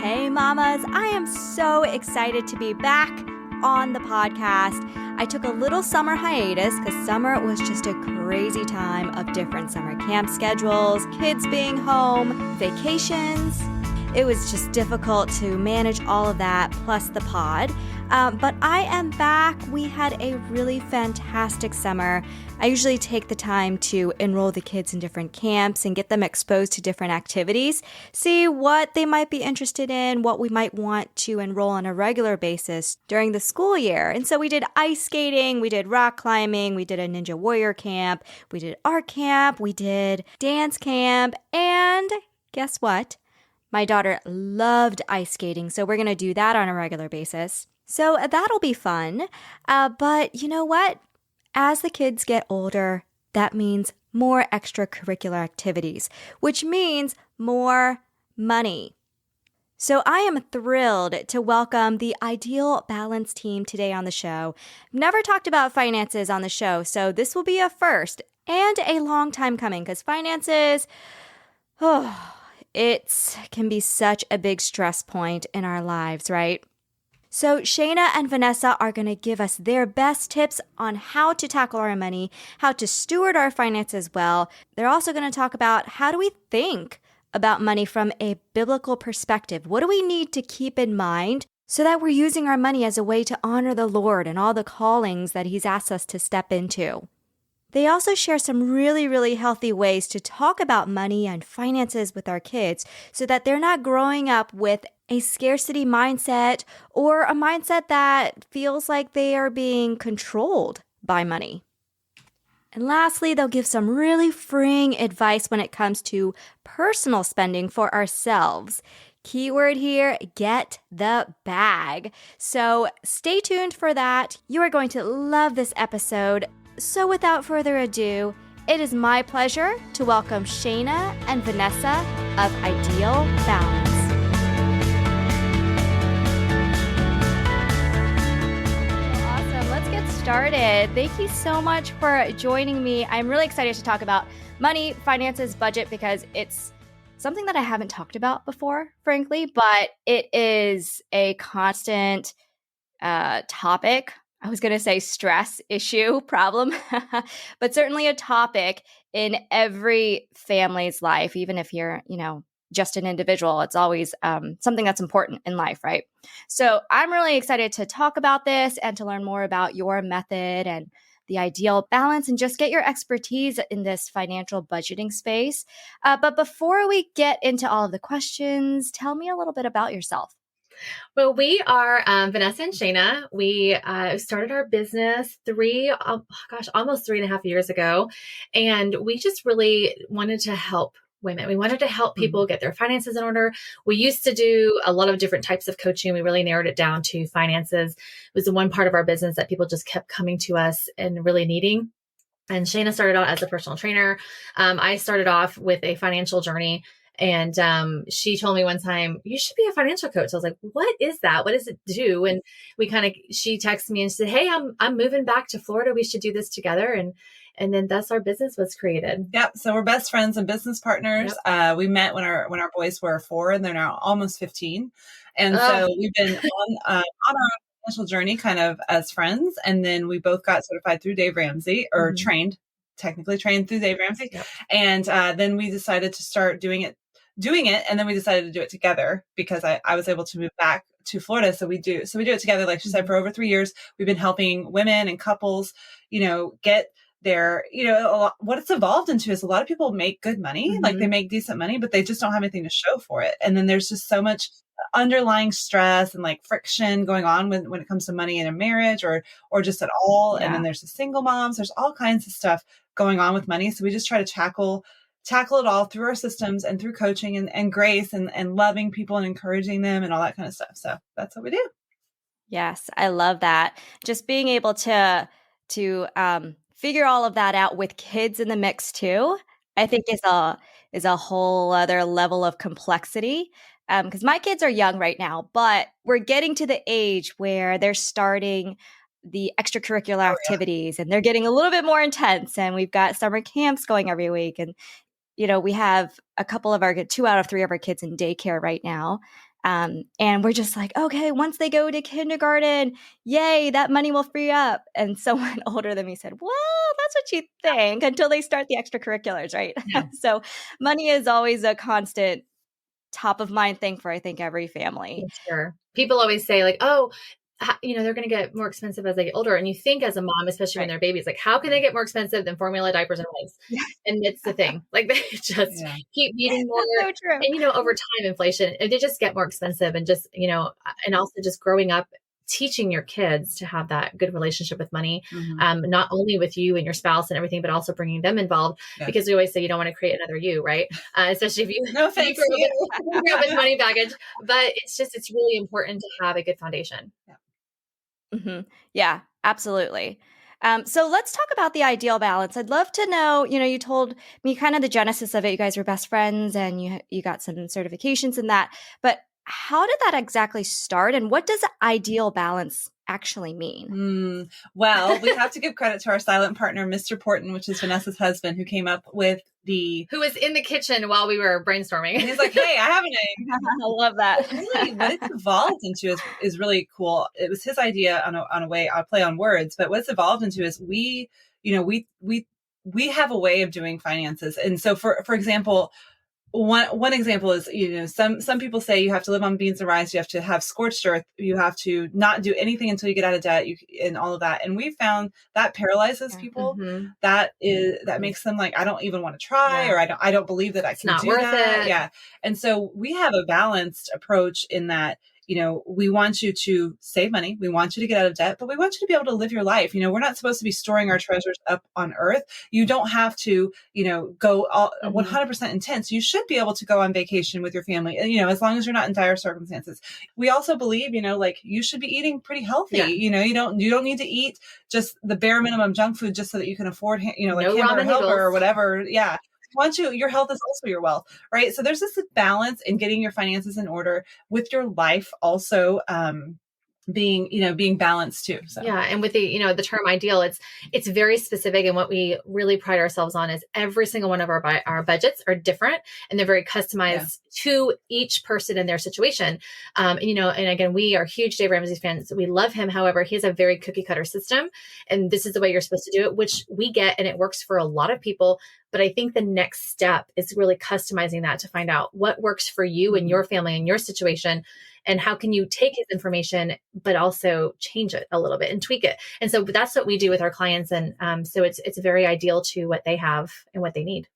Hey mamas, I am so excited to be back on the podcast. I took a little summer hiatus because summer was just a crazy time of different summer camp schedules, kids being home, vacations. It was just difficult to manage all of that, plus the pod. But I am back. We had a really fantastic summer. I usually take the time to enroll the kids in different camps and get them exposed to different activities, see what they might be interested in, what we might want to enroll on a regular basis during the school year. And so we did ice skating, we did rock climbing, we did a Ninja Warrior camp, we did art camp, we did dance camp, and guess what? My daughter loved ice skating, so we're going to do that on a regular basis. So that'll be fun. But you know what? As the kids get older, that means more extracurricular activities, which means more money. So I am thrilled to welcome the Ideal Balance team today on the show. Never talked about finances on the show, so this will be a first and a long time coming because finances, it can be such a big stress point in our lives, right? So Shana and Vanessa are going to give us their best tips on how to tackle our money, how to steward our finances well. They're also going to talk about how do we think about money from a biblical perspective. What do we need to keep in mind so that we're using our money as a way to honor the Lord and all the callings that He's asked us to step into? They also share some really, really healthy ways to talk about money and finances with our kids so that they're not growing up with a scarcity mindset or a mindset that feels like they are being controlled by money. And lastly, they'll give some really freeing advice when it comes to personal spending for ourselves. Keyword here, get the bag. So stay tuned for that. You are going to love this episode. So without further ado, it is my pleasure to welcome Shana and Vanessa of Ideal Balance. Awesome. Let's get started. Thank you so much for joining me. I'm really excited to talk about money, finances, budget, because it's something that I haven't talked about before, frankly, but it is a constant topic. I was going to say stress, issue, problem, but certainly a topic in every family's life, even if you're, just an individual. It's always something that's important in life, right? So I'm really excited to talk about this and to learn more about your method and the ideal balance and just get your expertise in this financial budgeting space. But before we get into all of the questions, tell me a little bit about yourself. Well, we are Vanessa and Shana. We started our business almost 3.5 years ago. And we just really wanted to help women. We wanted to help people get their finances in order. We used to do a lot of different types of coaching. We really narrowed it down to finances. It was the one part of our business that people just kept coming to us and really needing. And Shana started out as a personal trainer. I started off with a financial journey. And she told me one time, you should be a financial coach. I was like, what is that? What does it do? And she texted me and said, hey, I'm moving back to Florida. We should do this together. And then thus our business was created. Yep. So we're best friends and business partners. Yep. We met when our boys were 4 and they're now almost 15. And so we've been on our financial journey kind of as friends. And then we both got certified through Dave Ramsey or technically trained through Dave Ramsey. Yep. And then we decided to start doing it. And then we decided to do it together because I was able to move back to Florida. So we do it together. Like she said, for over 3 years, we've been helping women and couples, get their, what it's evolved into is a lot of people make good money, like they make decent money, but they just don't have anything to show for it. And then there's just so much underlying stress and like friction going on when it comes to money in a marriage or just at all. Yeah. And then there's the single moms, there's all kinds of stuff going on with money. So we just try to tackle it all through our systems and through coaching and grace and loving people and encouraging them and all that kind of stuff. So that's what we do. Yes, I love that. Just being able to figure all of that out with kids in the mix too, I think is a whole other level of complexity. Because my kids are young right now, but we're getting to the age where they're starting the extracurricular activities and they're getting a little bit more intense. And we've got summer camps going every week. And we have 2 out of 3 of our kids in daycare right now. And we're just like, okay, once they go to kindergarten, yay, that money will free up. And someone older than me said, well, that's what you think until they start the extracurriculars, right? Yeah. So money is always a constant top of mind thing for, I think, every family. Sure. People always say like, oh, they're going to get more expensive as they get older. And you think as a mom, especially when they're babies, like, how can they get more expensive than formula, diapers, and wipes? Yeah. And it's the thing. Like they just keep needing more. That's so true. And, over time, inflation, they just get more expensive. And just, and also just growing up, teaching your kids to have that good relationship with money, not only with you and your spouse and everything, but also bringing them involved. Because we always say you don't want to create another you, right? Especially if you, no, thanks you grew up with money baggage. But it's really important to have a good foundation. Yeah, absolutely. So let's talk about the ideal balance. I'd love to know, you told me kind of the genesis of it. You guys were best friends and you got some certifications in that. But how did that exactly start? And what does ideal balance actually mean? Well, we have to give credit to our silent partner, Mr. Porten, which is Vanessa's husband, who came up with who was in the kitchen while we were brainstorming. And he's like, hey, I have a name. I love that. Really, what it's evolved into is really cool. It was his idea on a way, I'll play on words, but what it's evolved into is we have a way of doing finances. And so for example, one example is, some people say you have to live on beans and rice, you have to have scorched earth, you have to not do anything until you get out of debt, and all of that. And we found that paralyzes people. That makes them like, I don't even want to try, or I don't believe that I can do that. Yeah. And so we have a balanced approach in that, we want you to save money. We want you to get out of debt, but we want you to be able to live your life. We're not supposed to be storing our treasures up on earth. You don't have to, go all 100% intense. You should be able to go on vacation with your family, as long as you're not in dire circumstances. We also believe, like you should be eating pretty healthy. Yeah. You don't need to eat just the bare minimum junk food just so that you can afford, like no Hamburger Helper or whatever. Yeah. Your health is also your wealth, right? So there's this balance in getting your finances in order with your life also, being balanced too. So. Yeah. And with the term ideal, it's very specific. And what we really pride ourselves on is every single one of our budgets are different and they're very customized to each person in their situation. And again, we are huge Dave Ramsey fans. We love him. However, he has a very cookie cutter system and this is the way you're supposed to do it, which we get, and it works for a lot of people. But I think the next step is really customizing that to find out what works for you and your family and your situation. And how can you take his information, but also change it a little bit and tweak it. And so that's what we do with our clients. And so it's very ideal to what they have and what they need.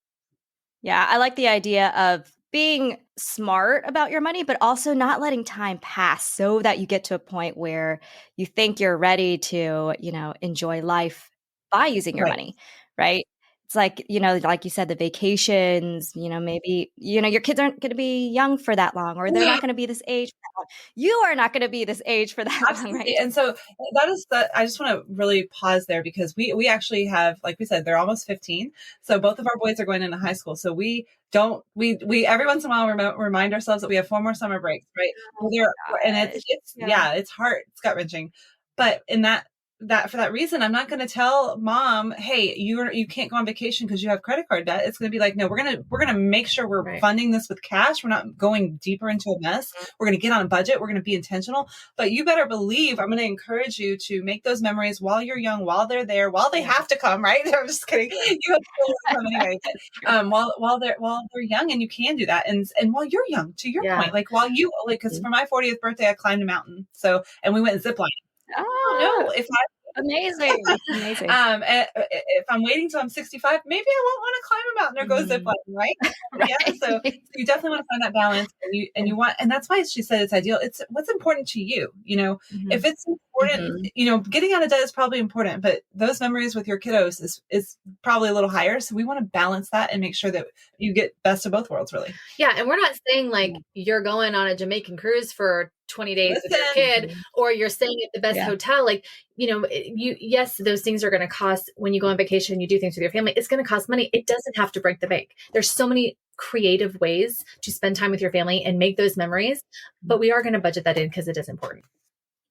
Yeah, I like the idea of being smart about your money, but also not letting time pass so that you get to a point where you think you're ready to, enjoy life by using your money, right? It's like, like you said, the vacations, maybe, your kids aren't going to be young for that long, or they're not going to be this age for that long. You are not going to be this age for that long, right? And so I just want to really pause there because we actually have, like we said, they're almost 15. So both of our boys are going into high school. So we every once in a while remind ourselves that we have 4 more summer breaks, right? And it's hard, it's gut wrenching. But in that for that reason, I'm not going to tell mom, hey, you can't go on vacation because you have credit card debt. It's going to be like, no, we're going to make sure we're funding this with cash. We're not going deeper into a mess. We're going to get on a budget. We're going to be intentional, but you better believe I'm going to encourage you to make those memories while you're young, while they're there, while they have to come, right? I'm just kidding. You have to come anyway. While they're young, and you can do that. And while you're young, to your point, like while you, like, cause for my 40th birthday, I climbed a mountain. So, and we went ziplining. No, amazing. If I'm waiting till I'm 65, maybe I won't want to climb a mountain or go ziplining, right? Yeah. So you definitely want to find that balance, and that's why she said it's ideal. It's what's important to you. If it's important, getting out of debt is probably important, but those memories with your kiddos is probably a little higher. So we want to balance that and make sure that you get best of both worlds, really. Yeah. And we're not saying like you're going on a Jamaican cruise for 20 days with your kid, or you're staying at the best hotel. Like, yes, those things are going to cost when you go on vacation, you do things with your family. It's going to cost money. It doesn't have to break the bank. There's so many creative ways to spend time with your family and make those memories, but we are going to budget that in because it is important.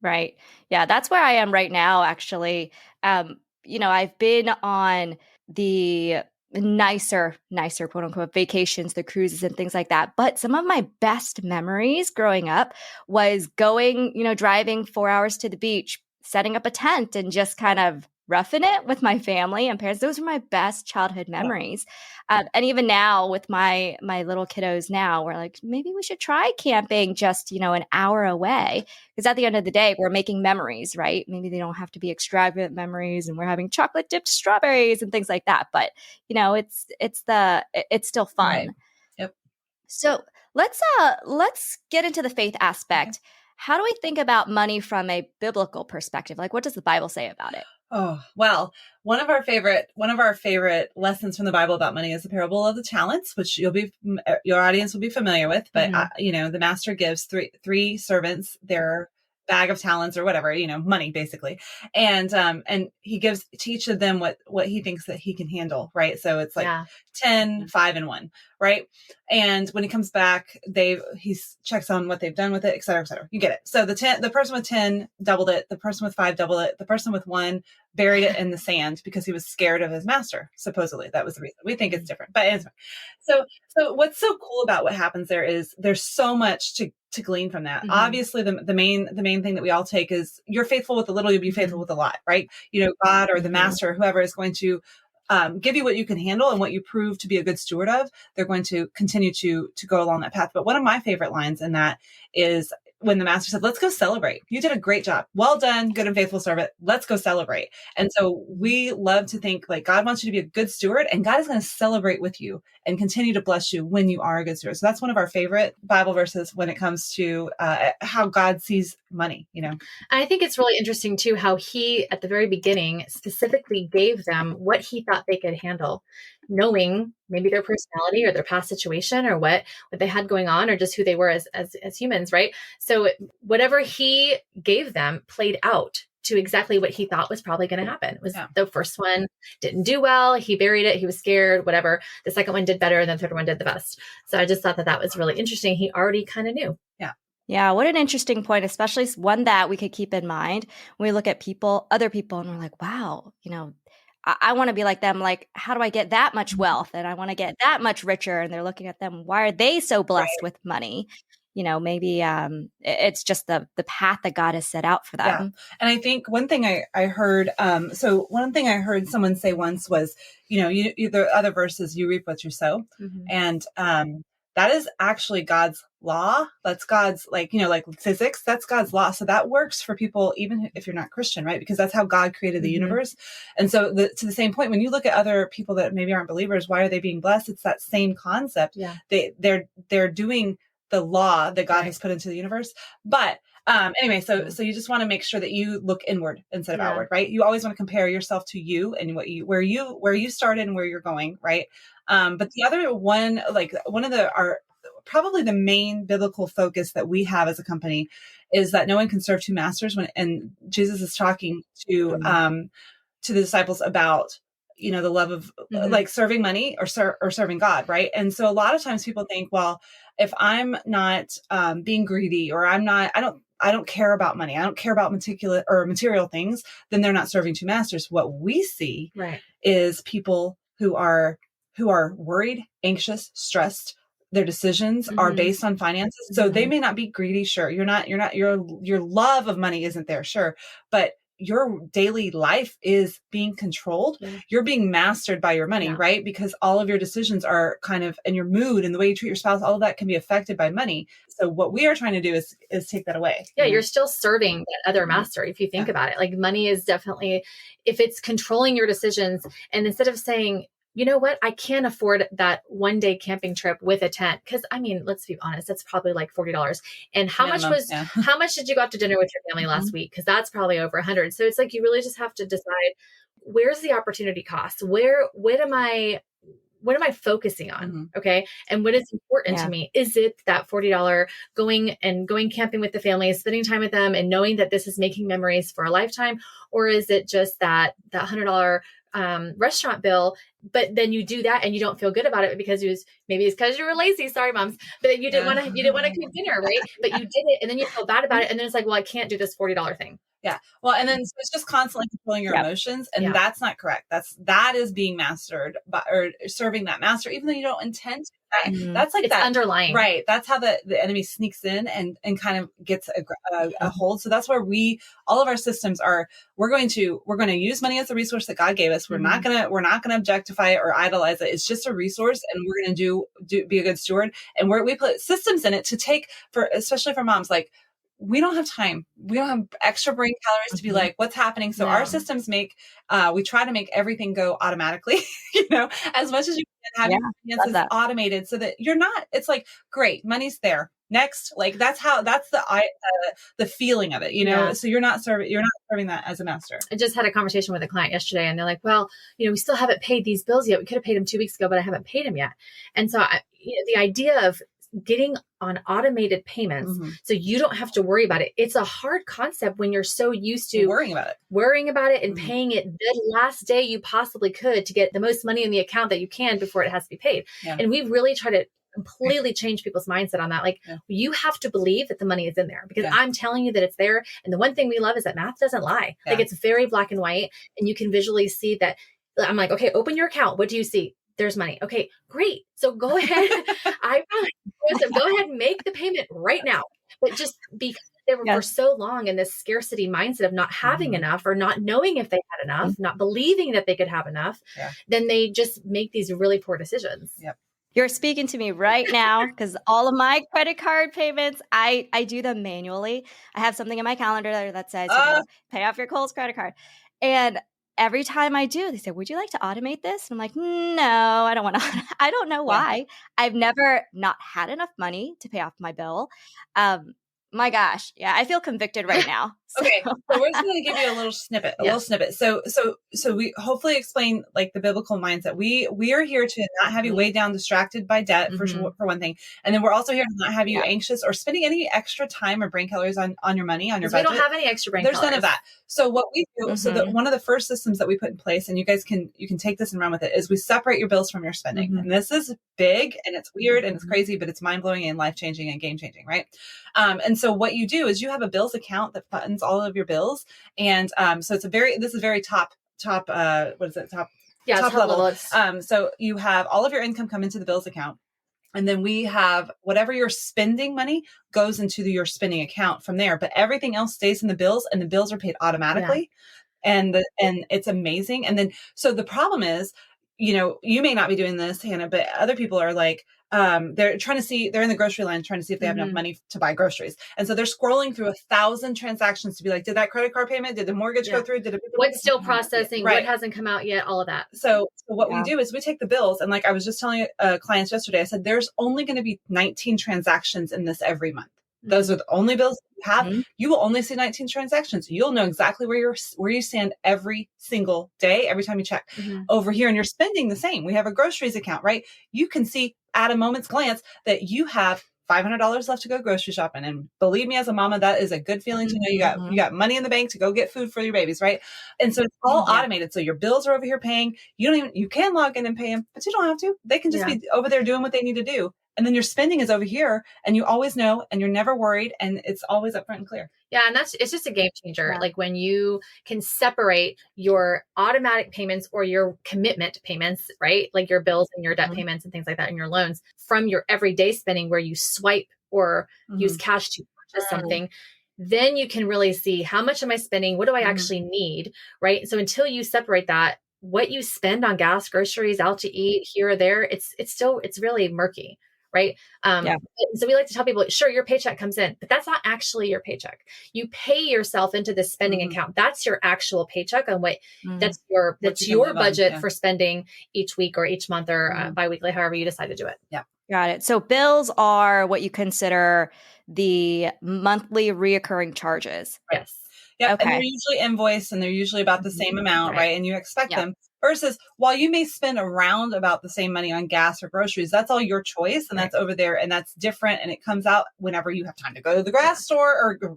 Right. Yeah. That's where I am right now, actually. I've been on the nicer quote unquote vacations, the cruises and things like that. But some of my best memories growing up was going, driving 4 hours to the beach, setting up a tent and just kind of roughing it with my family and parents. Those are my best childhood memories. And even now with my little kiddos now, we're like, maybe we should try camping just, an hour away. Because at the end of the day, we're making memories, right? Maybe they don't have to be extravagant memories and we're having chocolate dipped strawberries and things like that. But, it's still fun. Right. Yep. So let's get into the faith aspect. Okay. How do we think about money from a biblical perspective? Like, what does the Bible say about it? Oh, well, one of our favorite lessons from the Bible about money is the parable of the talents, which your audience will be familiar with. But the master gives three servants their bag of talents or whatever, money basically. And he gives to each of them what he thinks that he can handle. Right. So it's like 10, 5 and 1. Right. And when he comes back, he checks on what they've done with it, et cetera, et cetera. You get it. So the person with 10 doubled it. The person with 5 doubled it. The person with 1 buried it in the sand because he was scared of his master. Supposedly that was the reason. We think it's different, but anyway. So what's so cool about what happens there is there's so much to glean from that. Obviously the main thing that we all take is you're faithful with a little, you'll be faithful with a lot, right? God or the master, whoever is going to give you what you can handle and what you prove to be a good steward of, they're going to continue to go along that path. But one of my favorite lines in that is when the master said, let's go celebrate. You did a great job. Well done, good and faithful servant. Let's go celebrate. And so we love to think like God wants you to be a good steward and God is going to celebrate with you and continue to bless you when you are a good steward. So that's one of our favorite Bible verses when it comes to how God sees money, I think it's really interesting too, how he at the very beginning specifically gave them what he thought they could handle, knowing maybe their personality or their past situation or what they had going on or just who they were as humans. Right. So whatever he gave them played out to exactly what he thought was probably going to happen. It was the first one didn't do well. He buried it. He was scared, whatever. The second one did better. And the third one did the best. So I just thought that was really interesting. He already kind of knew. Yeah. Yeah. What an interesting point, especially one that we could keep in mind when we look at other people and we're like, wow, I want to be like them. Like, how do I get that much wealth? And I want to get that much richer. And they're looking at them. Why are they so blessed with money? Maybe it's just the path that God has set out for them. Yeah. And I think one thing I heard, someone say once was, the other verses, you reap what you sow. And that is actually God's law. That's God's like physics, that's God's law. So that works for people, even if you're not Christian, right? Because that's how God created the universe. And so to the same point, when you look at other people that maybe aren't believers, why are they being blessed? It's that same concept. Yeah. They're doing the law that God has put into the universe. But anyway, so you just want to make sure that you look inward instead of outward, right? You always want to compare yourself to you and where you started and where you're going, right? But the other one, like one of probably the main biblical focus that we have as a company is that no one can serve two masters. And Jesus is talking to the disciples about the love of like serving money or serving God, right? And so a lot of times people think, well, if I'm not being greedy or I don't care about money, I don't care about material things, then they're not serving two masters. What we see is people who are worried, anxious, stressed. Their decisions are based on finances. So they may not be greedy. Sure. Your love of money isn't there. Sure. But your daily life is being controlled. You're being mastered by your money, right? Because all of your decisions are and your mood and the way you treat your spouse, all of that can be affected by money. So what we are trying to do is take that away. Yeah. You're still serving that other master. If you think about it, like money is definitely, if it's controlling your decisions, and instead of saying, you know what, I can't afford that 1-day camping trip with a tent. Cause let's be honest, that's probably like $40. And how much did you go out to dinner with your family last week? Cause that's probably over 100. So it's like, you really just have to decide, where's the opportunity cost? What am I focusing on? Okay. And what is important to me? Is it that $40 going camping with the family, spending time with them and knowing that this is making memories for a lifetime? Or is it just that $100 restaurant bill, but then you do that and you don't feel good about it because it's because you were lazy. Sorry, moms, but you didn't want to cook dinner, right? But you did it and then you feel bad about it. And then it's like, well, I can't do this $40 thing. Yeah. Well, and then so it's just constantly controlling your emotions, and that's not correct. That is being mastered by, or serving that master, even though you don't intend to. That's like it's that underlying, right? That's how the enemy sneaks in and kind of gets a hold. So that's where all of our systems are. We're going to use money as a resource that God gave us. We're not gonna objectify it or idolize it. It's just a resource, and we're gonna be a good steward. And we put systems in it to take especially for moms, like, we don't have time. We don't have extra brain calories to be like, what's happening? So our systems we try to make everything go automatically, as much as you can have your finances automated so that it's like, great, money's there. Next, like that's the feeling of it, so you're not serving that as a master. I just had a conversation with a client yesterday, and they're like, well, we still haven't paid these bills yet. We could have paid them 2 weeks ago, but I haven't paid them yet. And so the idea of getting on automated payments so you don't have to worry about it. It's a hard concept when you're so used to worrying about it and paying it the last day you possibly could to get the most money in the account that you can before it has to be paid. Yeah. And we really try to completely change people's mindset on that. Like, you have to believe that the money is in there, because I'm telling you that it's there. And the one thing we love is that math doesn't lie. Yeah. Like, it's very black and white, and you can visually see that. I'm like, okay, open your account. What do you see? There's money. Okay, great. So go ahead. Go ahead and make the payment right now. But just because they were for so long in this scarcity mindset of not having enough, or not knowing if they had enough, not believing that they could have enough, then they just make these really poor decisions. Yep. You're speaking to me right now, because all of my credit card payments, I do them manually. I have something in my calendar that says, pay off your Kohl's credit card. And every time I do, they say, would you like to automate this? And I'm like, no, I don't want to. I don't know why. I've never not had enough money to pay off my bill. My gosh. Yeah, I feel convicted right now. Okay. So we're just going to give you a little snippet, So we hopefully explain like the biblical mindset. We are here to not have you weighed down, distracted by debt for one thing. And then we're also here to not have you anxious or spending any extra time or brain calories on your money, on your budget. We don't have any extra brain calories. There's none of that. So what we do, one of the first systems that we put in place, and you guys can take this and run with it, is we separate your bills from your spending. And this is big, and it's weird, and it's crazy, but it's mind-blowing and life-changing and game-changing, right? And so what you do is you have a bills account that funds all of your bills. And so this is very top what is it? Top level. So you have all of your income come into the bills account. And then we have whatever you're spending money goes into your spending account from there. But everything else stays in the bills, and the bills are paid automatically. Yeah. And it's amazing. And then, so the problem is, you may not be doing this, Hannah, but other people are like, they're trying to see, they're in the grocery line trying to see if they have enough money to buy groceries. And so they're scrolling through 1,000 transactions to be like, did that credit card payment, did the mortgage go through? What's still processing? Right. What hasn't come out yet? All of that. So what we do is we take the bills, and like I was just telling clients yesterday, I said, there's only going to be 19 transactions in this every month. Those are the only bills you have. You will only see 19 transactions. You'll know exactly where you stand every single day, every time you check. Over here, and you're spending the same. We have a groceries account, right? You can see at a moment's glance that you have $500 left to go grocery shopping. And believe me, as a mama, that is a good feeling to know you got money in the bank to go get food for your babies, right? And so it's all automated. So your bills are over here paying. You can log in and pay them, but you don't have to. They can just be over there doing what they need to do. And then your spending is over here, and you always know, and you're never worried, and it's always upfront and clear. Yeah. And it's just a game changer. Yeah. Like when you can separate your automatic payments or your commitment payments, right? Like your bills and your debt payments and things like that, and your loans, from your everyday spending where you swipe or use cash to purchase something. Then you can really see, how much am I spending? What do I actually need? Right. So until you separate that, what you spend on gas, groceries, out to eat, here or there, it's really murky. Right. So we like to tell people, sure, your paycheck comes in, but that's not actually your paycheck. You pay yourself into this spending account. That's your actual paycheck on that's your budget for spending each week or each month or biweekly, however you decide to do it. Yeah. Got it. So bills are what you consider the monthly reoccurring charges. Yes. Yeah. Okay. And they're usually invoiced, and they're usually about the same amount, right? And you expect them. Versus, while you may spend around about the same money on gas or groceries, that's all your choice, and that's over there, and that's different, and it comes out whenever you have time to go to the store to go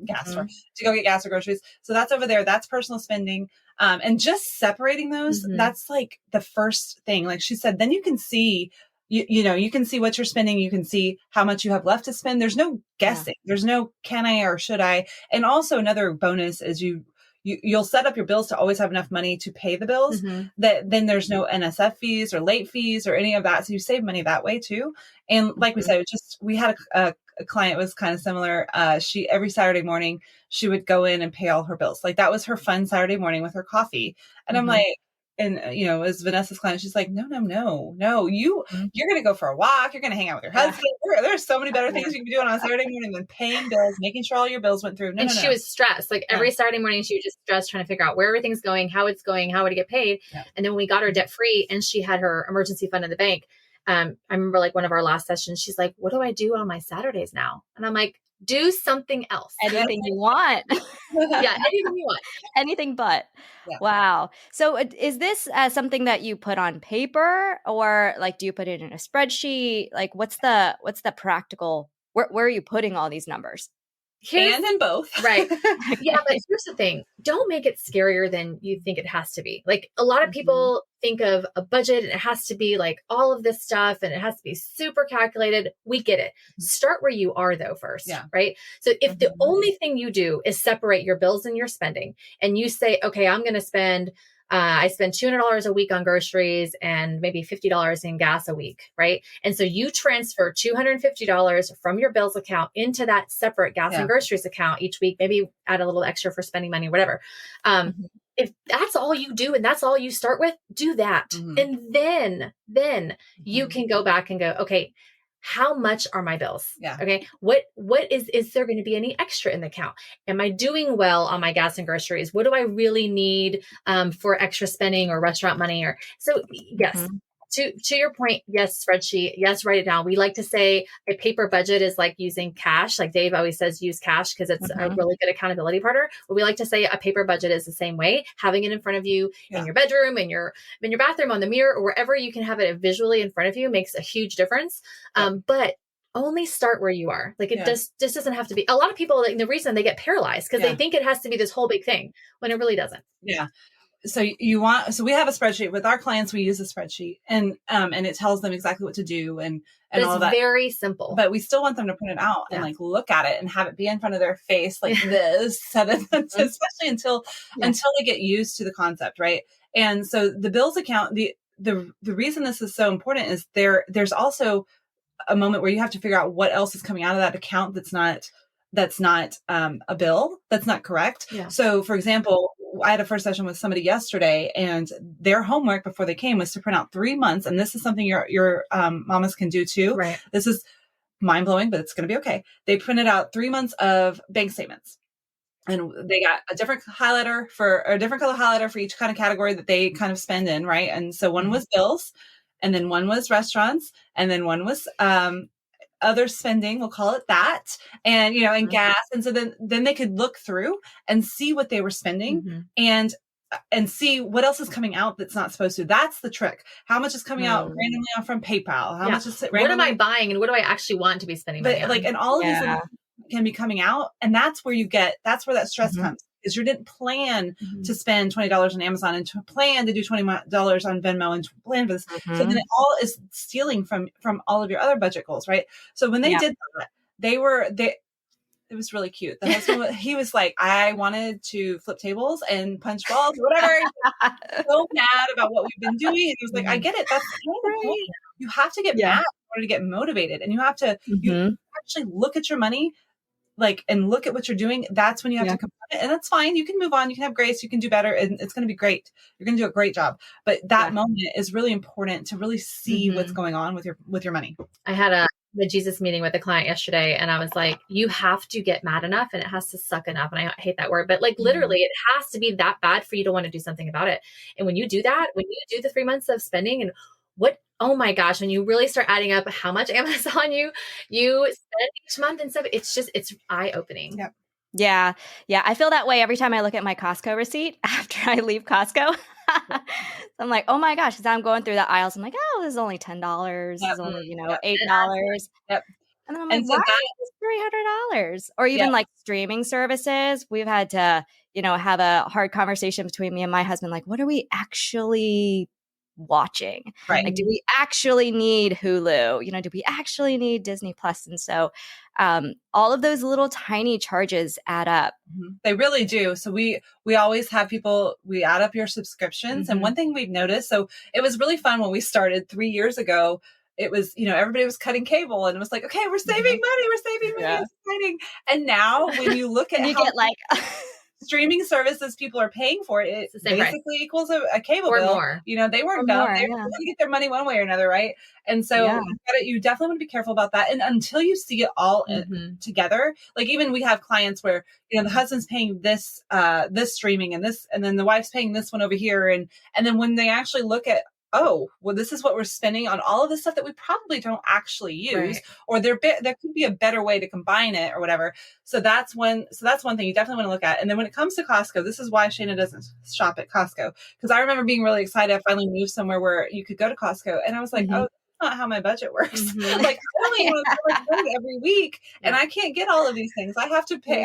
get gas or groceries. So that's over there. That's personal spending. And just separating those, that's like the first thing. Like she said, then you can see, you can see what you're spending. You can see how much you have left to spend. There's no guessing. There's no can I or should I. And also another bonus is you'll set up your bills to always have enough money to pay the bills, that then there's no NSF fees or late fees or any of that. So you save money that way too. And like we said, we had a client was kind of similar. She, every Saturday morning, she would go in and pay all her bills. Like that was her fun Saturday morning with her coffee. And I'm like, and as Vanessa's client, she's like, no, you're going to go for a walk. You're going to hang out with your husband. There's so many better things you can be doing on a Saturday morning than paying bills, making sure all your bills went through. She was stressed. Like every Saturday morning, she was just stressed, trying to figure out where everything's going, how it's going, how would it get paid. Yeah. And then when we got her debt free and she had her emergency fund in the bank, I remember like one of our last sessions, she's like, what do I do on my Saturdays now? And I'm like, do something else. Anything you want. Yeah, anything you want. Anything but. Yeah. Wow. So is this something that you put on paper, or like, do you put it in a spreadsheet? Like what's the practical, where are you putting all these numbers? And in both. Right. Yeah. But here's the thing. Don't make it scarier than you think it has to be. Like a lot of people think of a budget and it has to be like all of this stuff and it has to be super calculated. We get it. Start where you are though first. Yeah. Right. So if the only thing you do is separate your bills and your spending, and you say, okay, I'm going to spend I spend $200 a week on groceries and maybe $50 in gas a week, right? And so you transfer $250 from your bills account into that separate gas and groceries account each week, maybe add a little extra for spending money, whatever. If that's all you do and that's all you start with, do that. And then you can go back and go, okay, how much are my bills? Yeah. Okay. What is there going to be any extra in the account? Am I doing well on my gas and groceries? What do I really need for extra spending or restaurant money? Or so yes. To your point, yes, spreadsheet, yes, write it down. We like to say a paper budget is like using cash. Like Dave always says, use cash because it's a really good accountability partner. But we like to say a paper budget is the same way. Having it in front of you in your bedroom, in your bathroom, on the mirror, or wherever you can have it visually in front of you makes a huge difference. But only start where you are. Like it just doesn't have to be. A lot of people, like, the reason they get paralyzed because they think it has to be this whole big thing when it really doesn't. Yeah. So we have a spreadsheet with our clients. We use a spreadsheet and it tells them exactly what to do and all that. It's very simple, but we still want them to print it out and like look at it and have it be in front of their face like this, so that, especially until they get used to the concept. Right. And so the bills account, the reason this is so important is there's also a moment where you have to figure out what else is coming out of that account that's not a bill, that's not correct. Yeah. So for example, I had a first session with somebody yesterday and their homework before they came was to print out 3 months. And this is something your mamas can do too. Right. This is mind blowing, but it's going to be okay. They printed out 3 months of bank statements and they got a different color highlighter for each kind of category that they kind of spend in. Right. And so one was bills, and then one was restaurants, and then one was, other spending, we'll call it that, and and gas. And so then they could look through and see what they were spending and see what else is coming out that's not supposed to. That's the trick. How much is coming out randomly from PayPal? How much is randomly? What am I buying and what do I actually want to be spending money on? And all of these things can be coming out, and that's where that stress comes. Is you didn't plan to spend $20 on Amazon and to plan to do $20 on Venmo and to plan for this. So then it all is stealing from all of your other budget goals, right? So when they did that, it was really cute. The husband, he was like, I wanted to flip tables and punch balls or whatever. So mad about what we've been doing. And he was like, I get it. That's right. You have to get mad in order to get motivated. And you have to you actually look at your money, and look at what you're doing. That's when you have to confront it. And that's fine. You can move on. You can have grace. You can do better. And it's going to be great. You're going to do a great job. But that moment is really important to really see what's going on with your money. I had the Jesus meeting with a client yesterday, and I was like, you have to get mad enough and it has to suck enough. And I hate that word, but literally it has to be that bad for you to want to do something about it. And when you do that, when you do the 3 months of spending and oh my gosh, when you really start adding up how much Amazon you spend each month and stuff, it's eye-opening. Yep. Yeah. Yeah. I feel that way every time I look at my Costco receipt after I leave Costco. I'm like, oh my gosh, because I'm going through the aisles. I'm like, oh, this is only $10. This is only, $8. Yep. And then I'm like, why is this $300? Or even like streaming services. We've had to, have a hard conversation between me and my husband. Like, what are we actually watching? Right. Like, do we actually need Hulu? You know, do we actually need Disney Plus? And so all of those little tiny charges add up. They really do. So we always have people, we add up your subscriptions. And one thing we've noticed, so it was really fun when we started 3 years ago. It was, everybody was cutting cable and it was like, okay, we're saving money. We're saving money. Yeah. It's exciting. And now when you look at and you how get like streaming services people are paying for it, it basically equals a cable or bill. More. They weren't dumb. They're going to get their money one way or another, right? And so you definitely want to be careful about that. And until you see it all together, like even we have clients where, the husband's paying this streaming and this, and then the wife's paying this one over here. And then when they actually look at, oh, well, this is what we're spending on all of this stuff that we probably don't actually use, or there could be a better way to combine it or whatever. So that's one thing you definitely want to look at. And then when it comes to Costco, this is why Shana doesn't shop at Costco. Because I remember being really excited. I finally moved somewhere where you could go to Costco. And I was like, oh, not how my budget works. Like I only want to money every week, and I can't get all of these things. I have to pay.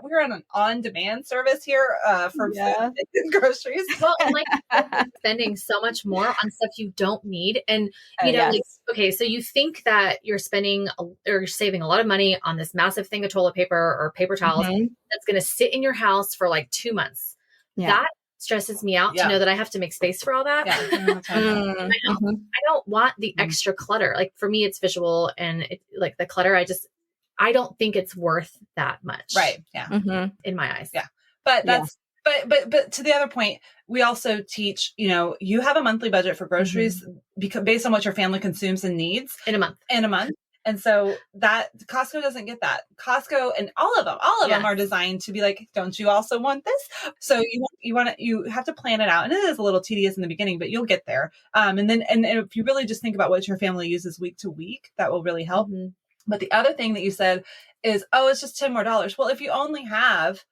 We're on an on-demand service here for food and groceries. Well, and like spending so much more on stuff you don't need, and like, okay, so you think that you're spending or saving a lot of money on this massive thing of toilet paper or paper towels that's going to sit in your house for like 2 months. That stresses me out to know that I have to make space for all that. I don't want the extra clutter. Like for me, it's visual, and like the clutter, I don't think it's worth that much. Right. Yeah. In my eyes. Yeah. But that's, but to the other point, we also teach, you have a monthly budget for groceries because based on what your family consumes and needs in a month. And so that Costco doesn't get that. Costco and all of them are designed to be like, don't you also want this? So you have to plan it out. And it is a little tedious in the beginning, but you'll get there. And if you really just think about what your family uses week to week, that will really help. But the other thing that you said is, it's just $10 more. Well, if you only have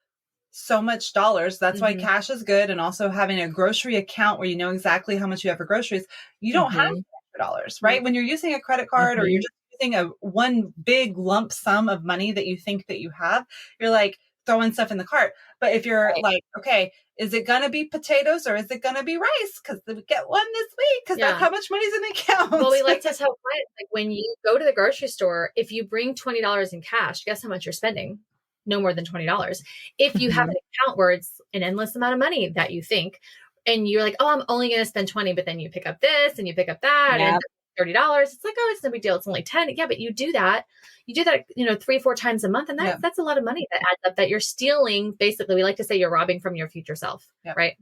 so much dollars, that's why cash is good. And also having a grocery account where you know exactly how much you have for groceries, you don't have dollars, right? When you're using a credit card or you're just using a one big lump sum of money that you think that you have, you're like throwing stuff in the cart. But if you're like, okay, is it going to be potatoes or is it going to be rice? Because we get one this week because that's how much money's in the account. Well, we like to tell clients, like when you go to the grocery store, if you bring $20 in cash, guess how much you're spending? No more than $20. If you have an account where it's an endless amount of money that you think, and you're like, oh, I'm only going to spend 20, but then you pick up this and you pick up that and $30. It's like, oh, it's no big deal. It's only 10. Yeah, but you do that, 3-4 times a month. And that's a lot of money that adds up that you're stealing. Basically, we like to say you're robbing from your future self. Right.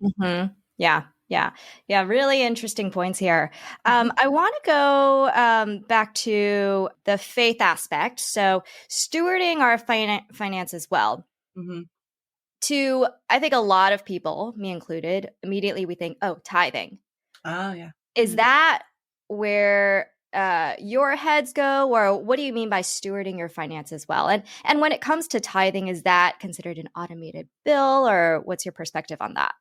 Yeah. Really interesting points here. I want to go back to the faith aspect. So stewarding our finances well. To, I think a lot of people, me included, immediately we think, oh, tithing. Oh, yeah. Is that where your heads go, or what do you mean by stewarding your finances well? And when it comes to tithing, is that considered an automated bill, or what's your perspective on that?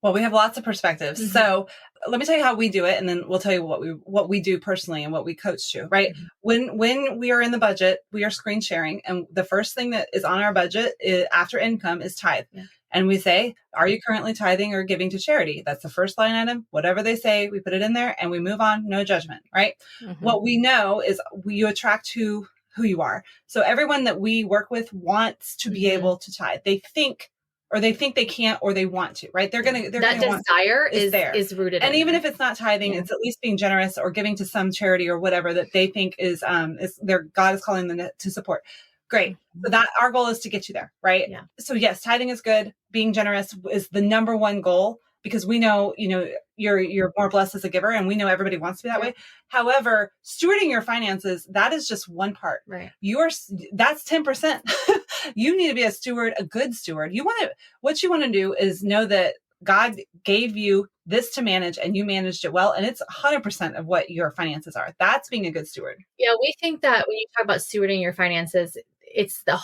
Well, we have lots of perspectives. So let me tell you how we do it, and then we'll tell you what we do personally and what we coach to, right? When we are in the budget, we are screen sharing, and the first thing that is on our budget after income is tithe. And we say, are you currently tithing or giving to charity? That's the first line item. Whatever they say, we put it in there and we move on. No judgment, right? What we know is you attract who you are. So everyone that we work with wants to be able to tithe. They think they can't, or they want to, right? That desire is there, is rooted. And even if it's not tithing, it's at least being generous or giving to some charity or whatever that they think is their God is calling them to support. Great. So that our goal is to get you there, right? Yeah. So yes, tithing is good. Being generous is the number one goal, because we know, you're more blessed as a giver, and we know everybody wants to be that way. However, stewarding your finances, that is just one part. Right. That's 10%. You need to be a steward, a good steward. What you want to do is know that God gave you this to manage, and you managed it well. And it's 100% of what your finances are. That's being a good steward. Yeah. We think that when you talk about stewarding your finances, it's the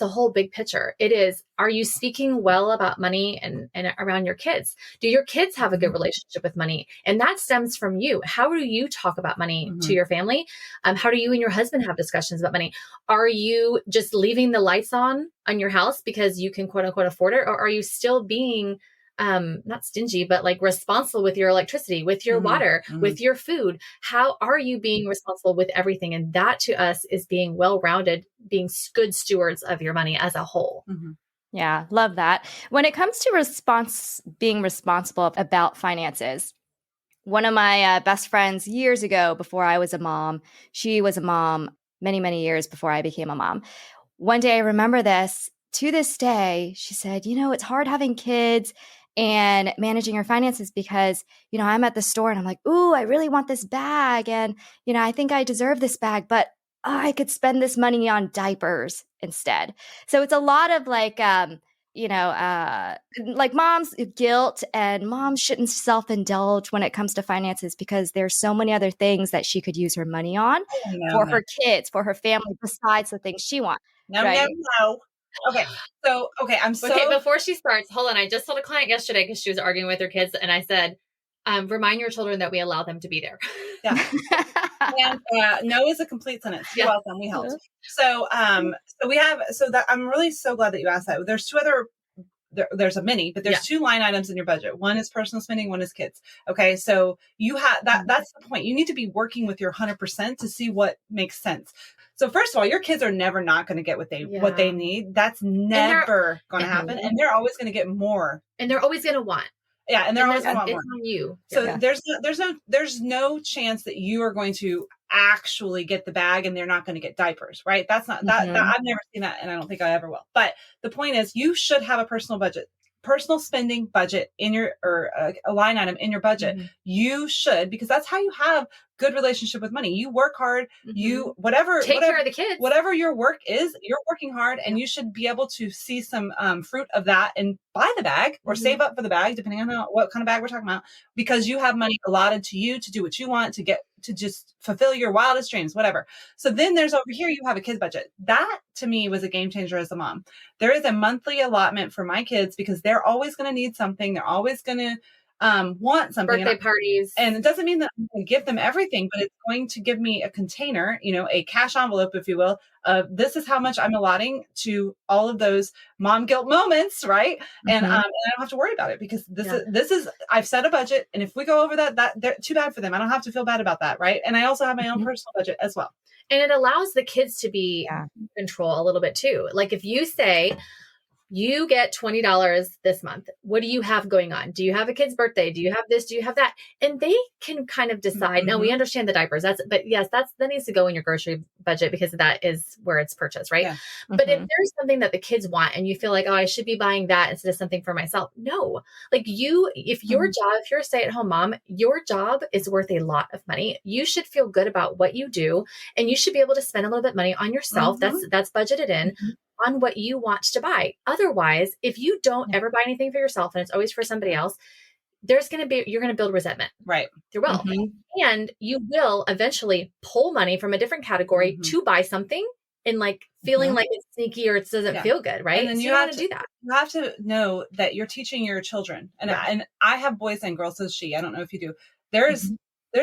whole big picture. It is, are you speaking well about money and around your kids? Do your kids have a good relationship with money? And that stems from you. How do you talk about money to your family? How do you and your husband have discussions about money? Are you just leaving the lights on your house because you can quote unquote afford it? Or are you still being not stingy, but like responsible with your electricity, with your water, with your food? How are you being responsible with everything? And that to us is being well-rounded, being good stewards of your money as a whole. Yeah, love that. When it comes to being responsible about finances, one of my best friends years ago, before I was a mom, she was a mom many, many years before I became a mom. One day I remember this. To this day, she said, it's hard having kids and managing your finances because, I'm at the store and I'm like, ooh, I really want this bag. And, I think I deserve this bag, but I could spend this money on diapers instead. So it's a lot of like, like mom's guilt, and mom shouldn't self-indulge when it comes to finances because there's so many other things that she could use her money on for her kids, for her family, besides the things she wants. No. Okay. Okay, before she starts, hold on. I just told a client yesterday because she was arguing with her kids, and I said, remind your children that we allow them to be there. Yeah. And no is a complete sentence. You're welcome. We helped. So I'm really so glad that you asked that. There's two other, there's a many, but there's two line items in your budget. One is personal spending, one is kids. Okay. So you have that's the point. You need to be working with your 100% to see what makes sense. So first of all, your kids are never not going to get what they need. That's never going to happen. And they're always going to get more. And they're always going to want. Yeah, and they're always going to want more. It's on you. So there's no chance that you are going to actually get the bag and they're not going to get diapers, right? That's not that I've never seen that, and I don't think I ever will. But the point is, you should have a personal spending budget in your, or a line item in your budget. You should, because that's how you have good relationship with money. You work hard, you take care of the kids, whatever your work is, you're working hard, and you should be able to see some fruit of that and buy the bag or save up for the bag, depending on what kind of bag we're talking about, because you have money allotted to you to do what you want, to just fulfill your wildest dreams, whatever. So then there's over here, you have a kids budget. That to me was a game changer as a mom. There is a monthly allotment for my kids because they're always going to need something. They're always going to want something. Birthday parties. And it doesn't mean that I'm going to give them everything, but it's going to give me a container, a cash envelope, if you will, of this is how much I'm allotting to all of those mom guilt moments. Right. And I don't have to worry about it because this is, I've set a budget. And if we go over that they're too bad for them. I don't have to feel bad about that. Right. And I also have my own personal budget as well. And it allows the kids to be in control a little bit too. Like if you say, you get $20 this month. What do you have going on? Do you have a kid's birthday? Do you have this? Do you have that? And they can kind of decide. Now we understand the diapers. But yes, that needs to go in your grocery budget because that is where it's purchased, right? Yeah. But if there's something that the kids want and you feel like, oh, I should be buying that instead of something for myself. No, like if your job, if you're a stay-at-home mom, your job is worth a lot of money. You should feel good about what you do, and you should be able to spend a little bit of money on yourself. That's budgeted in. On what you want to buy. Otherwise, if you don't ever buy anything for yourself and it's always for somebody else, you're going to build resentment. Right. You will. And you will eventually pull money from a different category to buy something and like feeling like it's sneaky or it doesn't feel good. Right. And then you have to do that. You have to know that you're teaching your children. And I have boys and girls, so I don't know if you do. There's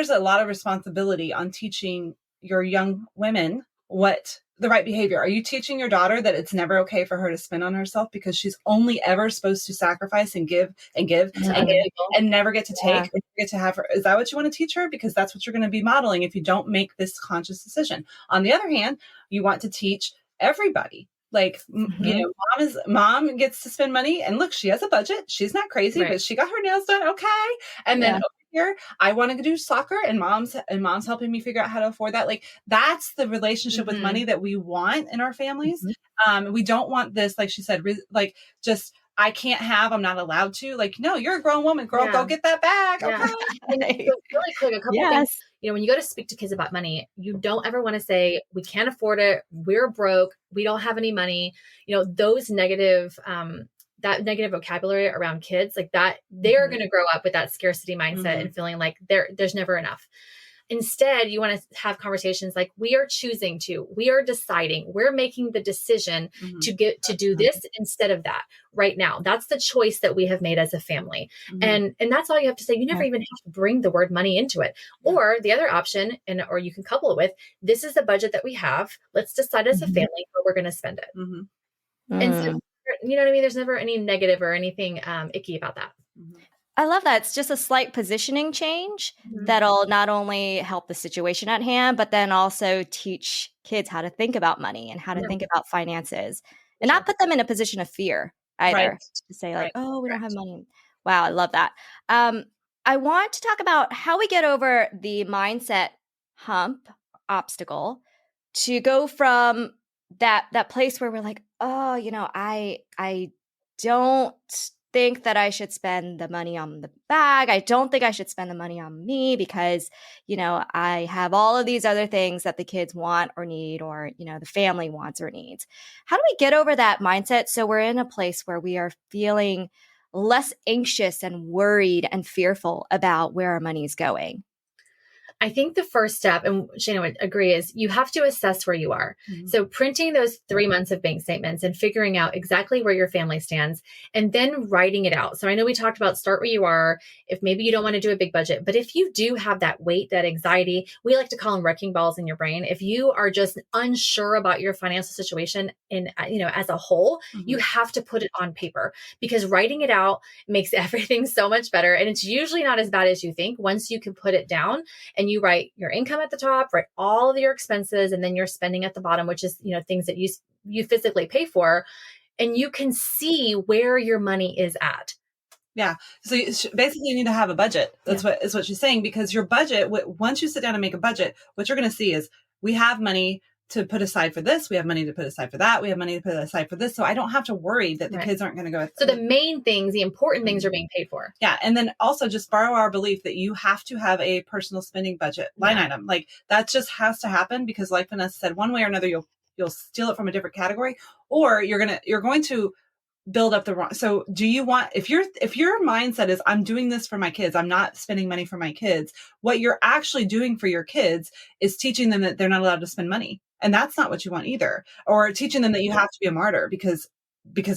a lot of responsibility on teaching your young women what the right behavior. Are you teaching your daughter that it's never okay for her to spend on herself because she's only ever supposed to sacrifice and give and give and give and never get to take or get to have her? Is that what you want to teach her? Because that's what you're going to be modeling if you don't make this conscious decision. On the other hand, you want to teach everybody. Like, mom gets to spend money, and look, she has a budget. She's not crazy, but she got her nails done. Okay. And then over here, I want to do soccer, and mom's helping me figure out how to afford that. Like, that's the relationship with money that we want in our families. We don't want this, like she said, I can't have, I'm not allowed to. Like, no, you're a grown woman, girl, go get that bag. Okay. And really quick, a couple things. When you go to speak to kids about money, you don't ever want to say, we can't afford it. We're broke. We don't have any money. Those negative, that negative vocabulary around kids like that, they're going to grow up with that scarcity mindset and feeling like there's never enough. Instead, you want to have conversations like we are deciding, we're making the decision to do this instead of that right now. That's the choice that we have made as a family. And that's all you have to say. You never even have to bring the word money into it. Or the other option, or you can couple it with, this is the budget that we have. Let's decide as a family how we're going to spend it. And so, you know what I mean? There's never any negative or anything icky about that. Mhm. I love that. It's just a slight positioning change Mhm. that'll not only help the situation at hand, but then also teach kids how to think about money and how to Yeah, think about finances for and not sure. put them in a position of fear Right. either to say like, Right. oh, we don't have Correct. money. Wow, I love that. I want to talk about how we get over the mindset hump obstacle to go from that place where we're like, oh, I don't think that I should spend the money on the bag. I don't think I should spend the money on me because, I have all of these other things that the kids want or need or, the family wants or needs. How do we get over that mindset so we're in a place where we are feeling less anxious and worried and fearful about where our money is going? I think the first step, and Shana would agree, is you have to assess where you are. Mhm. So printing those 3 months of bank statements and figuring out exactly where your family stands and then writing it out. So I know we talked about start where you are, if maybe you don't want to do a big budget, but if you do have that weight, that anxiety, we like to call them wrecking balls in your brain. If you are just unsure about your financial situation in, as a whole, you Mhm. have to put it on paper because writing it out makes everything so much better. And it's usually not as bad as you think once you can put it down and you write your income at the top, write all of your expenses, and then your spending at the bottom, which is, things that you physically pay for, and you can see where your money is at. Yeah. So basically you need to have a budget. That's Yeah. what she's saying, because your budget, once you sit down and make a budget, what you're going to see is we have money to put aside for this. We have money to put aside for that. We have money to put aside for this. So I don't have to worry that the Right. kids aren't going to go. So the main things, the important things are being paid for. Yeah. And then also just borrow our belief that you have to have a personal spending budget line item. Like that just has to happen because like Vanessa said, one way or another, you'll steal it from a different category, or you're going to build up the wrong. So do you want, if your mindset is I'm doing this for my kids, I'm not spending money for my kids, what you're actually doing for your kids is teaching them that they're not allowed to spend money. And that's not what you want either. Or teaching them that you have to be a martyr because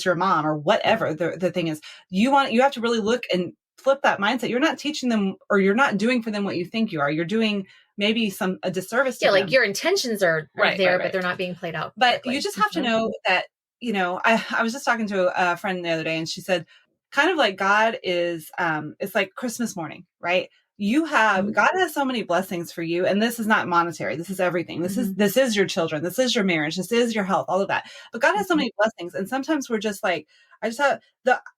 you're a mom or whatever the thing is. You have to really look and flip that mindset. You're not teaching them, or you're not doing for them what you think you are. You're doing maybe a disservice to them. Like your intentions are there, Right. but they're not being played out But correctly. you just have to know that, I was just talking to a friend the other day and she said, kind of like God is, it's like Christmas morning, right? God has so many blessings for you. And this is not monetary. This is everything. This is your children. This is your marriage. This is your health, all of that. But God has so many blessings. And sometimes we're just like, I just have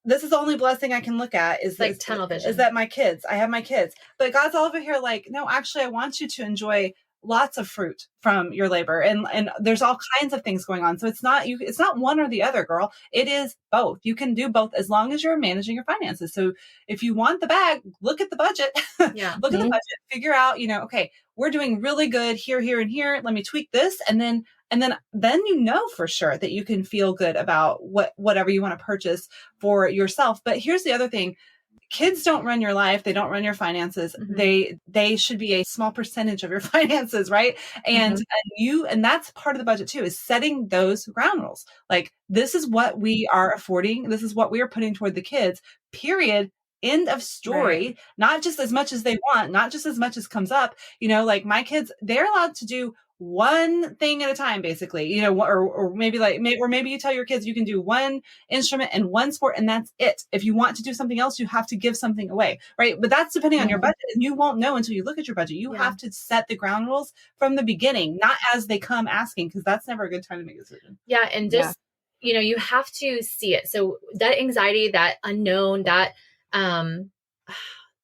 this is the only blessing I can look at is like tunnel vision. Is that I have my kids. But God's all over here like, no, actually, I want you to enjoy lots of fruit from your labor, and there's all kinds of things going on. So it's not one or the other, girl. It is both. You can do both as long as you're managing your finances. So if you want the bag, look at the budget. Yeah. Look at the budget, figure out, okay, we're doing really good here, here, and here. Let me tweak this. And then for sure that you can feel good about whatever you want to purchase for yourself. But here's the other thing. Kids don't run your life. They don't run your finances. They should be a small percentage of your finances, right? And and that's part of the budget too, is setting those ground rules. Like, this is what we are affording. This is what we are putting toward the kids, period. End of story. Right. Not just as much as they want, not just as much as comes up. Like my kids, they're allowed to do one thing at a time, basically, or maybe you tell your kids you can do one instrument and one sport and that's it. If you want to do something else, you have to give something away. Right. But that's depending on your budget, and you won't know until you look at your budget. You have to set the ground rules from the beginning, not as they come asking, because that's never a good time to make a decision. Yeah. And just, you have to see it. So that anxiety, that unknown, that,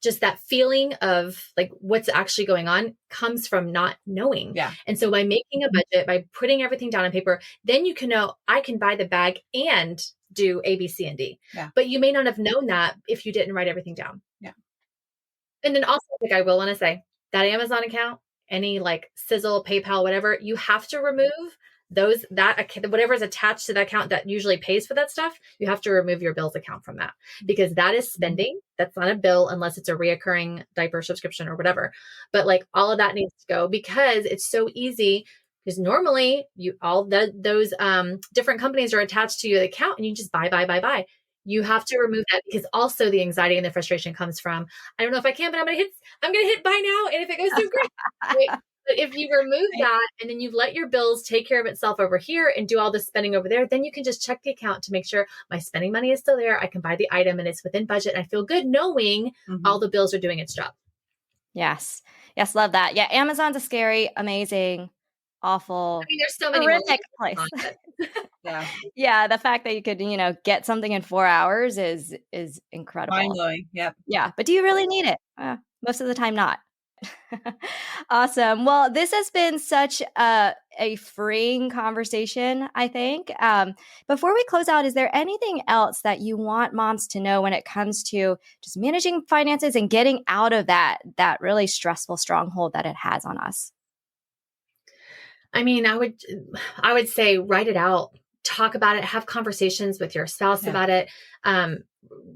just that feeling of like what's actually going on comes from not knowing. Yeah. And so by making a budget, by putting everything down on paper, then you can know I can buy the bag and do A, B, C, and D. Yeah. But you may not have known that if you didn't write everything down. Yeah. And then also, like, I will want to say that Amazon account, any like Sizzle, PayPal, whatever, you have to remove whatever is attached to that account that usually pays for that stuff. You have to remove your bills account from that, because that is spending. That's not a bill unless it's a reoccurring diaper subscription or whatever. But like all of that needs to go, because it's so easy. Because normally those different companies are attached to your account and you just buy. You have to remove that, because also the anxiety and the frustration comes from, I don't know if I can, but I'm gonna hit buy now, and if it goes through, great. But if you remove that and then you let your bills take care of itself over here and do all the spending over there, then you can just check the account to make sure my spending money is still there. I can buy the item and it's within budget. And I feel good knowing all the bills are doing its job. Yes. Yes. Love that. Yeah. Amazon's a scary, amazing, awful, I mean, there's so many horrific place. Yeah. Yeah. The fact that you could, get something in 4 hours is incredible. Mind blowing. Yep. Yeah. But do you really need it? Most of the time, not. Awesome. Well, this has been such a freeing conversation, I think. Before we close out, is there anything else that you want moms to know when it comes to just managing finances and getting out of that really stressful stronghold that it has on us? I mean, I would say write it out, talk about it, have conversations with your spouse about it.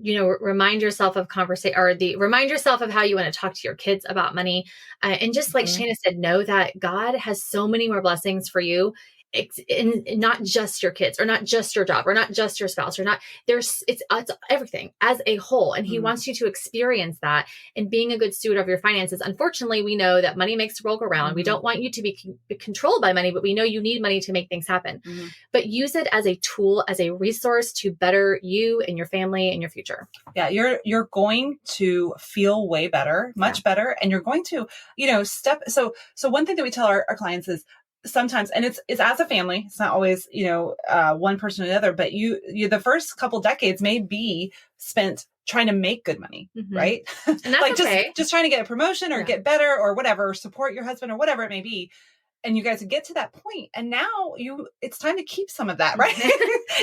Remind yourself of remind yourself of how you want to talk to your kids about money. And just like Shana said, know that God has so many more blessings for you. In not just your kids or not just your job or not just your spouse or not it's everything as a whole. And he wants you to experience that and being a good steward of your finances. Unfortunately, we know that money makes the world go round. We don't want you to be controlled by money, but we know you need money to make things happen. But use it as a tool, as a resource to better you and your family and your future. Yeah. You're going to feel way better, much better. And you're going to, so one thing that we tell our clients is, sometimes, and it's as a family, it's not always, one person or the other, but you the first couple decades may be spent trying to make good money, right? And that's like okay. just trying to get a promotion or get better or whatever, or support your husband or whatever it may be. And you guys get to that point, and now it's time to keep some of that, right?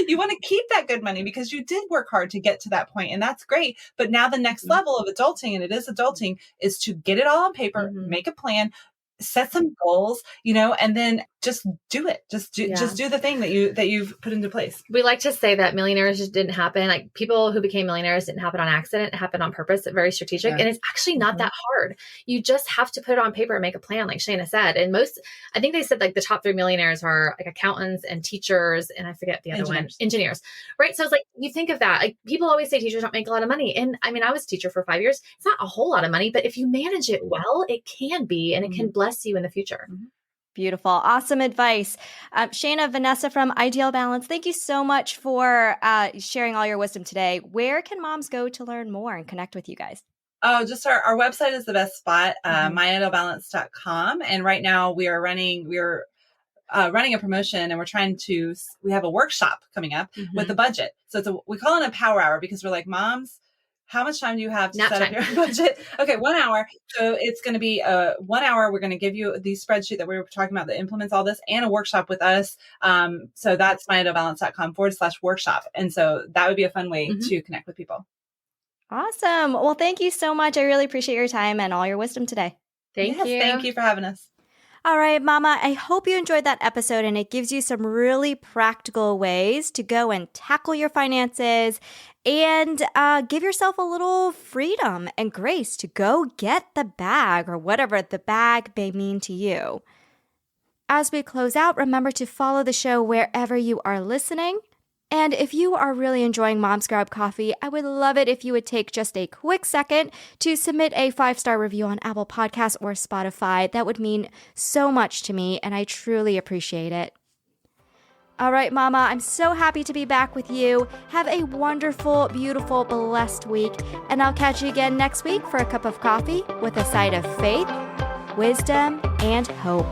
You want to keep that good money because you did work hard to get to that point, and that's great. But now the next level of adulting, and it is adulting, is to get it all on paper, make a plan, set some goals, and then just do it. Just do the thing that you've put into place. We like to say that millionaires just didn't happen. Like people who became millionaires didn't happen on accident. It happened on purpose. It's very strategic. And it's actually not that hard. You just have to put it on paper and make a plan, like Shana said. And I think they said like the top 3 millionaires are like accountants and teachers. And I forget the other one, engineers, right? So it's like, you think of that, like people always say teachers don't make a lot of money. And I mean, I was a teacher for 5 years. It's not a whole lot of money, but if you manage it well, it can be, and it can bless you in the future. Beautiful. Awesome advice. Shana, Vanessa from Ideal Balance, thank you so much for sharing all your wisdom today. Where can moms go to learn more and connect with you guys? Oh, just our website is the best spot, myidealbalance.com. And right now we're running a promotion, and we have a workshop coming up with the budget. So we call it a power hour because we're like, moms, how much time do you have to set up your budget? Okay, 1 hour. So it's going to be 1 hour. We're going to give you the spreadsheet that we were talking about that implements all this, and a workshop with us. So that's myidealbalance.com/workshop. And so that would be a fun way to connect with people. Awesome. Well, thank you so much. I really appreciate your time and all your wisdom today. Thank you. Thank you for having us. All right, Mama, I hope you enjoyed that episode, and it gives you some really practical ways to go and tackle your finances and give yourself a little freedom and grace to go get the bag, or whatever the bag may mean to you. As we close out, remember to follow the show wherever you are listening. And if you are really enjoying Mom's Grab Coffee, I would love it if you would take just a quick second to submit a 5-star review on Apple Podcasts or Spotify. That would mean so much to me, and I truly appreciate it. All right, Mama, I'm so happy to be back with you. Have a wonderful, beautiful, blessed week, and I'll catch you again next week for a cup of coffee with a side of faith, wisdom, and hope.